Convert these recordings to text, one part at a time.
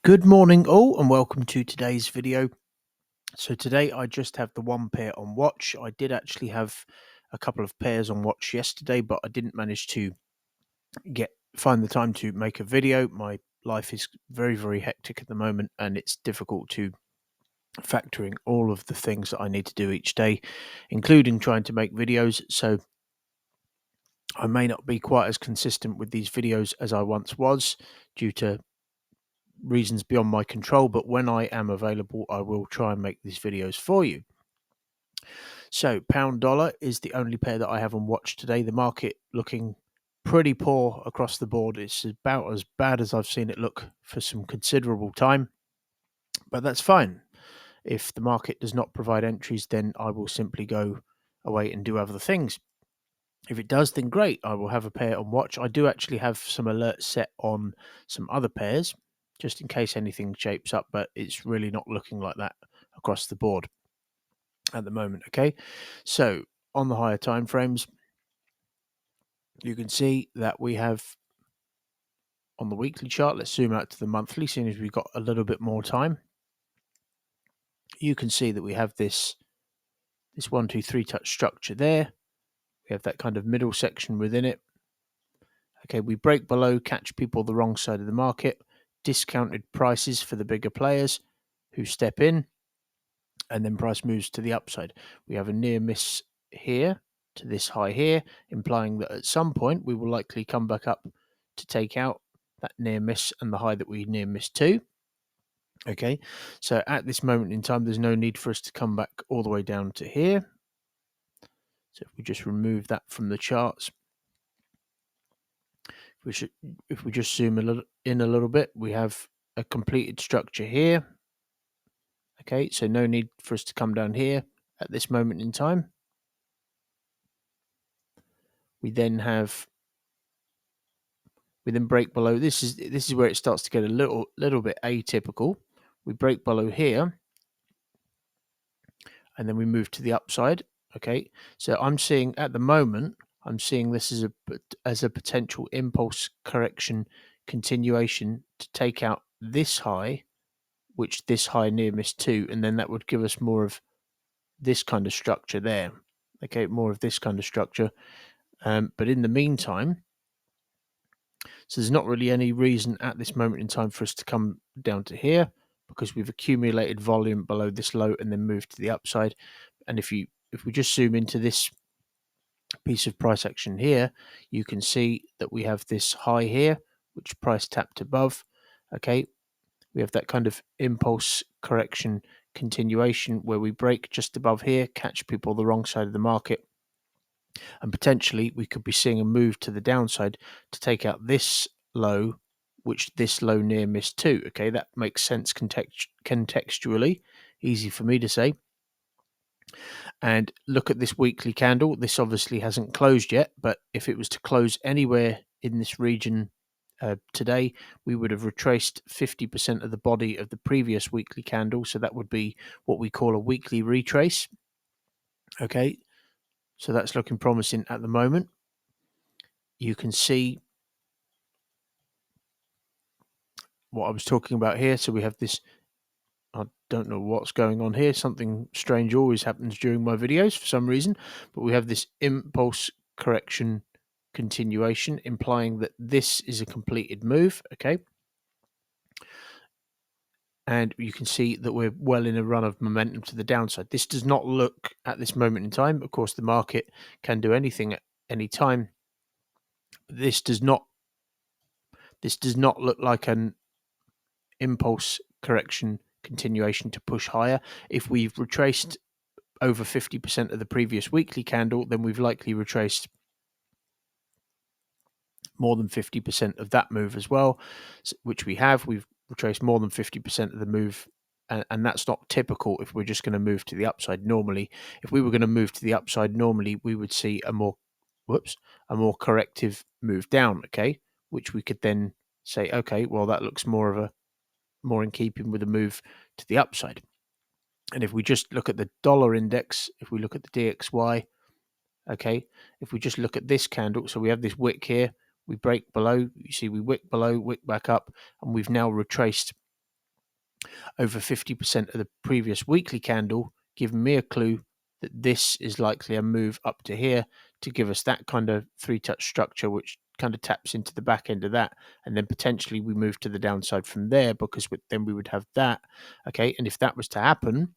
Good morning all and welcome to today's video. So today I just have the one pair on watch. I did actually have a couple of pairs on watch yesterday, but I didn't manage to find the time to make a video. My life is very hectic at the moment and it's difficult to factor in all of the things that I need to do each day, including trying to make videos. So I may not be quite as consistent with these videos as I once was due to reasons beyond my control, but when I am available, I will try and make these videos for you. So pound dollar is the only pair that I have on watch today. The market looking pretty poor across the board. It's about as bad as I've seen it look for some considerable time, but that's fine. If the market does not provide entries, then I will simply go away and do other things. If it does, then great. I will have a pair on watch. I do actually have some alerts set on some other pairs, just in case anything shapes up, but it's really not looking like that across the board at the moment. Okay, so on the higher time frames, you can see that we have on the weekly chart. Let's zoom out to the monthly, seeing as we've got a little bit more time. You can see that we have this 1, 2, 3 touch structure there. We have that kind of middle section within it. Okay, we break below, catch people the wrong side of the market, discounted prices for the bigger players who step in, and then price moves to the upside. We have a near miss here to this high here, implying that at some point we will likely come back up to take out that near miss and the high that we near missed to. Okay, so at this moment in time, there's no need for us to come back all the way down to here. So if we just remove that from the charts, if we just zoom in a little bit, we have a completed structure here. Okay, so no need for us to come down here at this moment in time. We then break below. This is where it starts to get a little bit atypical. We break below here, and then we move to the upside. Okay, so I'm seeing at the moment, this as a potential impulse correction continuation to take out this high, which this high near missed to, and then that would give us more of this kind of structure there. Okay, more of this kind of structure. But in the meantime, so there's not really any reason at this moment in time for us to come down to here because we've accumulated volume below this low and then moved to the upside. And if we just zoom into this piece of price action here, you can see that we have this high here, which price tapped above. Okay, we have that kind of impulse correction continuation where we break just above here, catch people the wrong side of the market, and potentially we could be seeing a move to the downside to take out this low, which this low near missed too. Okay, that makes sense contextually, easy for me to say. And look at this weekly candle. This obviously hasn't closed yet, but if it was to close anywhere in this region today, we would have retraced 50% of the body of the previous weekly candle. So that would be what we call a weekly retrace. Okay, so that's looking promising at the moment. You can see what I was talking about here. So we have this, I don't know what's going on here. Something strange always happens during my videos for some reason, but we have this impulse correction continuation, implying that this is a completed move. Okay. And you can see that we're well in a run of momentum to the downside. This does not look at this moment in time. Of course, the market can do anything at any time. This does not look like an impulse correction continuation to push higher. If we've retraced over 50% of the previous weekly candle, then we've likely retraced more than 50% of that move as well, which we have. We've retraced more than 50% of the move, and that's not typical if we're just going to move to the upside. Normally, if we were going to move to the upside, normally we would see a more corrective move down, okay, which we could then say, okay, well, that looks more in keeping with a move to the upside. And if we just look at the dollar index, if we look at the DXY, okay, if we just look at this candle, so we have this wick here, we break below, you see we wick below, wick back up, and we've now retraced over 50% of the previous weekly candle, giving me a clue that this is likely a move up to here to give us that kind of three-touch structure, which kind of taps into the back end of that, and then potentially we move to the downside from there, because then we would have that. Okay, and if that was to happen,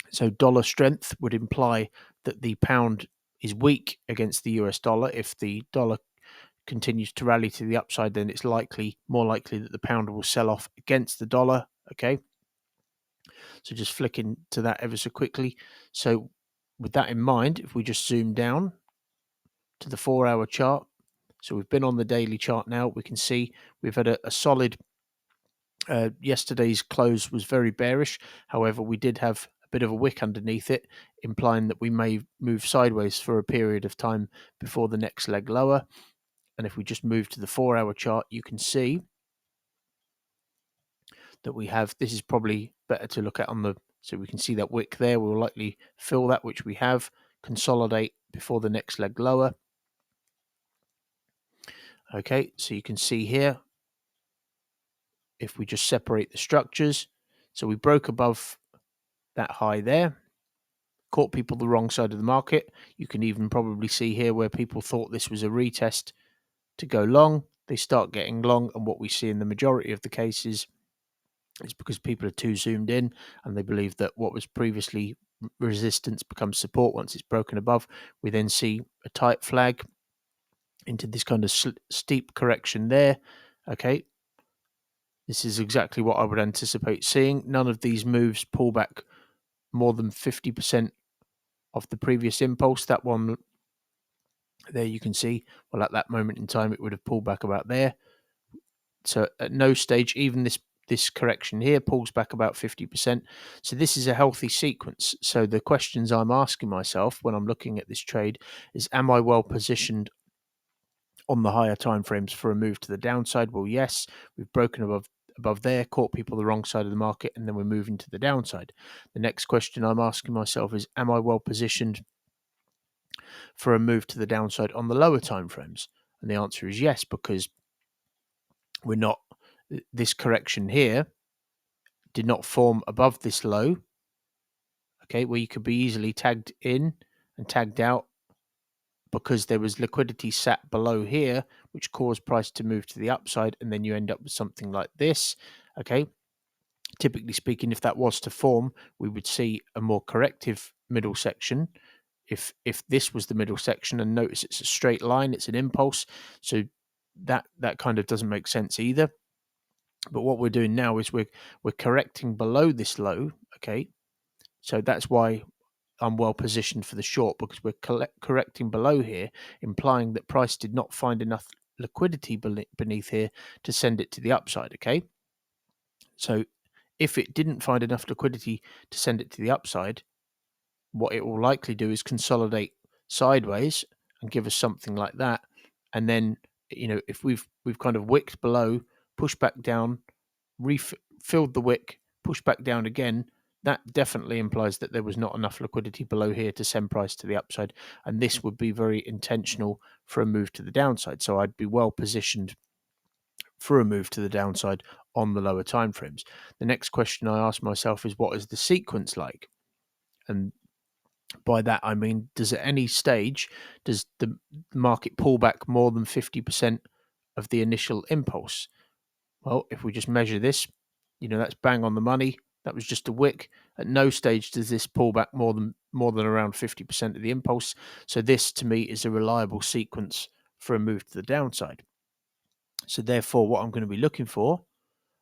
so dollar strength would imply that the pound is weak against the US dollar. If the dollar continues to rally to the upside, then it's more likely that the pound will sell off against the dollar. Okay, so just flicking to that ever so quickly. So with that in mind, if we just zoom down to the 4-hour chart, so we've been on the daily chart now, we can see we've had a solid, yesterday's close was very bearish. However, we did have a bit of a wick underneath it, implying that we may move sideways for a period of time before the next leg lower. And if we just move to the 4-hour chart, you can see that we have, this is probably better to look at on the, so we can see that wick there. We'll likely fill that, which we have, consolidate before the next leg lower. Okay, so you can see here, if we just separate the structures, so we broke above that high there, caught people the wrong side of the market. You can even probably see here where people thought this was a retest to go long. They start getting long, and what we see in the majority of the cases is because people are too zoomed in and they believe that what was previously resistance becomes support once it's broken above. We then see a tight flag into this kind of steep correction there. Okay, this is exactly what I would anticipate seeing. None of these moves pull back more than 50% of the previous impulse. That one there, you can see, well, at that moment in time, it would have pulled back about there. So at no stage, even this correction here pulls back about 50%. So this is a healthy sequence. So the questions I'm asking myself when I'm looking at this trade is, am I well positioned on the higher time frames for a move to the downside? Well, yes, we've broken above there, caught people the wrong side of the market, and then we're moving to the downside. The next question I'm asking myself is, am I well positioned for a move to the downside on the lower time frames? And the answer is yes, because we're not, this correction here did not form above this low, okay, where you could be easily tagged in and tagged out, because there was liquidity sat below here, which caused price to move to the upside, and then you end up with something like this. Okay, typically speaking, if that was to form, we would see a more corrective middle section. If this was the middle section, and notice it's a straight line, it's an impulse, so that kind of doesn't make sense either. But what we're doing now is we're correcting below this low. Okay, so that's why I'm well positioned for the short, because we're correcting below here, implying that price did not find enough liquidity beneath here to send it to the upside. Okay, so if it didn't find enough liquidity to send it to the upside, what it will likely do is consolidate sideways and give us something like that. And then, if we've kind of wicked below, pushed back down, refilled the wick, pushed back down again, that definitely implies that there was not enough liquidity below here to send price to the upside. And this would be very intentional for a move to the downside. So I'd be well positioned for a move to the downside on the lower time frames. The next question I ask myself is, what is the sequence like? And by that, I mean, does at any stage, does the market pull back more than 50% of the initial impulse? Well, if we just measure this, that's bang on the money. That was just a wick. At no stage does this pull back more than around 50% of the impulse. So this, to me, is a reliable sequence for a move to the downside. So therefore, what I'm going to be looking for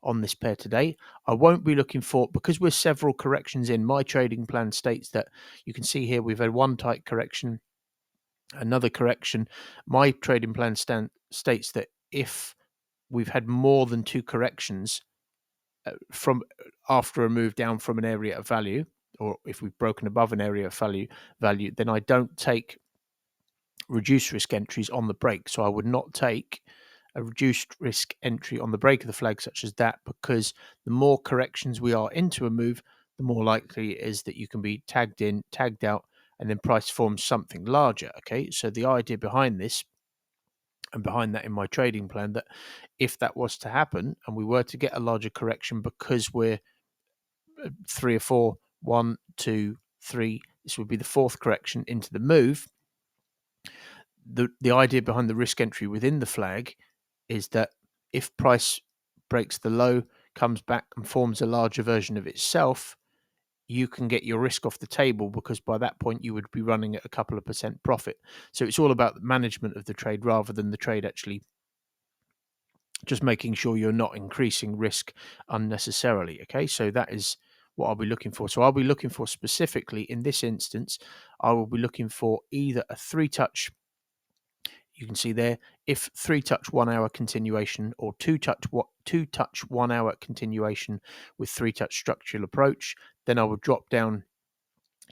on this pair today, I won't be looking for, because we're several corrections in, my trading plan states that, you can see here, we've had one tight correction, another correction. My trading plan states that if we've had more than two corrections from after a move down from an area of value, or if we've broken above an area of value, then I don't take reduced risk entries on the break. So I would not take a reduced risk entry on the break of the flag such as that, because the more corrections we are into a move, the more likely it is that you can be tagged in, tagged out, and then price forms something larger. Okay, so the idea behind this, and behind that in my trading plan, that if that was to happen and we were to get a larger correction because we're 3 or 4, 1, 2, 3. This would be the fourth correction into the move. The idea behind the risk entry within the flag is that if price breaks the low, comes back and forms a larger version of itself, you can get your risk off the table, because by that point you would be running at a couple of percent profit. So it's all about the management of the trade rather than the trade actually just making sure you're not increasing risk unnecessarily. Okay, so that is what I'll be looking for. So I'll be looking for, specifically in this instance, I will be looking for either a 3-touch, you can see there, if 3-touch 1 hour continuation, or 2-touch 1 hour continuation with 3-touch structural approach. Then I would drop down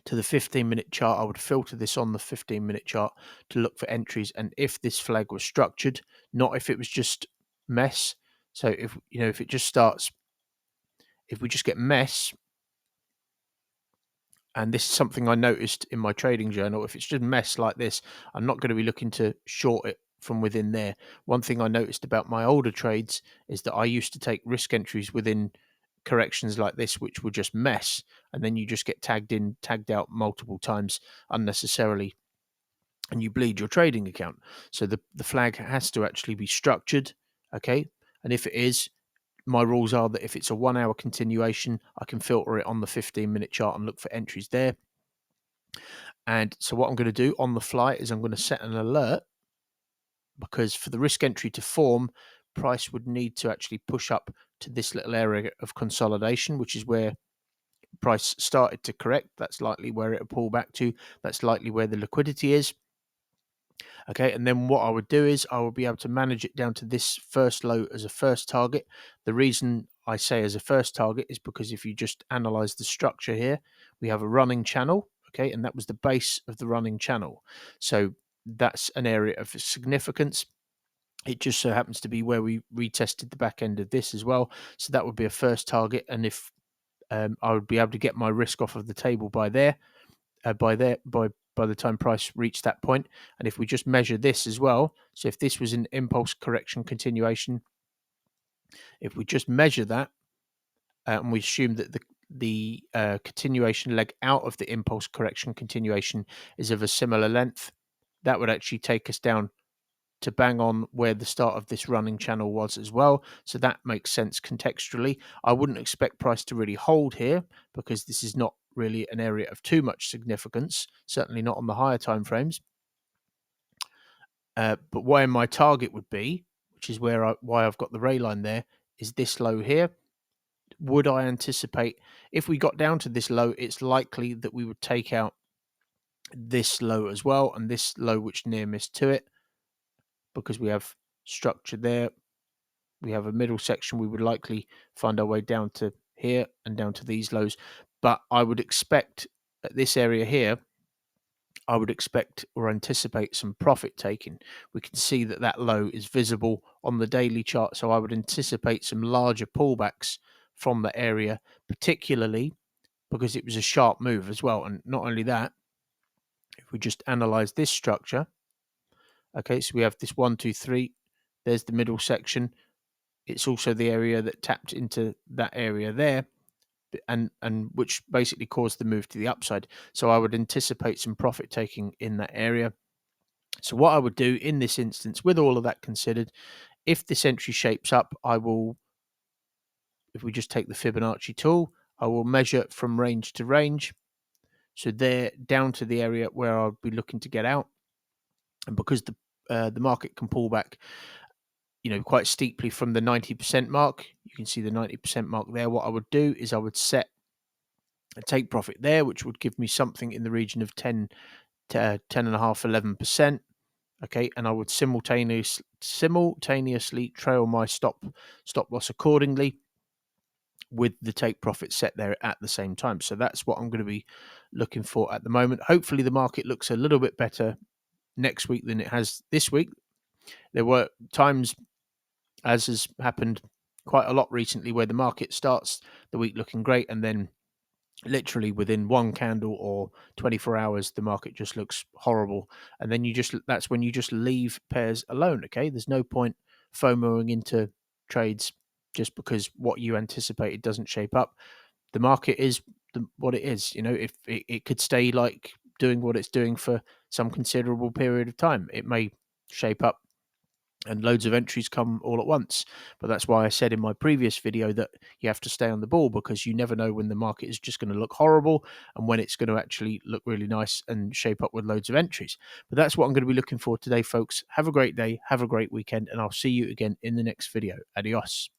to the 15-minute chart. I would filter this on the 15-minute chart to look for entries, and if this flag was structured, not if it was just mess. So if it just starts, if we just get mess, and this is something I noticed in my trading journal, if it's just mess like this, I'm not going to be looking to short it from within there. One thing I noticed about my older trades is that I used to take risk entries within corrections like this, which were just mess, and then you just get tagged in, tagged out multiple times unnecessarily, and you bleed your trading account. So the flag has to actually be structured, okay? And if it is, my rules are that if it's a 1 hour continuation, I can filter it on the 15-minute chart and look for entries there. And so what I'm going to do on the fly is I'm going to set an alert, because for the risk entry to form, price would need to actually push up to this little area of consolidation, which is where price started to correct. That's likely where it'll pull back to. That's likely where the liquidity is. Okay, and then what I would do is I will be able to manage it down to this first low as a first target. The reason I say as a first target is because if you just analyze the structure here, we have a running channel, okay, and that was the base of the running channel. So that's an area of significance. It just so happens to be where we retested the back end of this as well. So that would be a first target, and if I would be able to get my risk off of the table by there, by the time price reached that point. And if we just measure this as well, so if this was an impulse correction continuation, if we just measure that, and we assume that the continuation leg out of the impulse correction continuation is of a similar length, that would actually take us down to bang on where the start of this running channel was as well. So that makes sense contextually. I wouldn't expect price to really hold here, because this is not really an area of too much significance, certainly not on the higher time frames. But where my target would be, which is why I've got the ray line there, is this low here. Would I anticipate, if we got down to this low, it's likely that we would take out this low as well, and this low which near missed to it, because we have structure there. We have a middle section. We would likely find our way down to here and down to these lows. But I would expect at this area here, I would expect or anticipate some profit taking. We can see that that low is visible on the daily chart. So I would anticipate some larger pullbacks from the area, particularly because it was a sharp move as well. And not only that, if we just analyze this structure, okay, so we have this 1, 2, 3. There's the middle section. It's also the area that tapped into that area there, and which basically caused the move to the upside. So I would anticipate some profit taking in that area. So what I would do in this instance, with all of that considered, if this entry shapes up, I will, if we just take the Fibonacci tool, I will measure from range to range. So there down to the area where I'll be looking to get out. And because the market can pull back, quite steeply from the 90% mark, you can see the 90% mark there. What I would do is I would set a take profit there, which would give me something in the region of 10 to 10.5, 11%. Okay, and I would simultaneously trail my stop loss accordingly, with the take profit set there at the same time. So that's what I'm going to be looking for at the moment. Hopefully the market looks a little bit better next week than it has this week. There were times, as has happened quite a lot recently, where the market starts the week looking great, and then literally within one candle or 24 hours, the market just looks horrible. And then that's when you just leave pairs alone. Okay, there's no point FOMOing into trades just because what you anticipated doesn't shape up. the market is what it is. If it could stay like doing what it's doing for some considerable period of time, it may shape up and loads of entries come all at once. But that's why I said in my previous video that you have to stay on the ball, because you never know when the market is just going to look horrible and when it's going to actually look really nice and shape up with loads of entries. But that's what I'm going to be looking for today, folks. Have a great day, have a great weekend, and I'll see you again in the next video. Adios.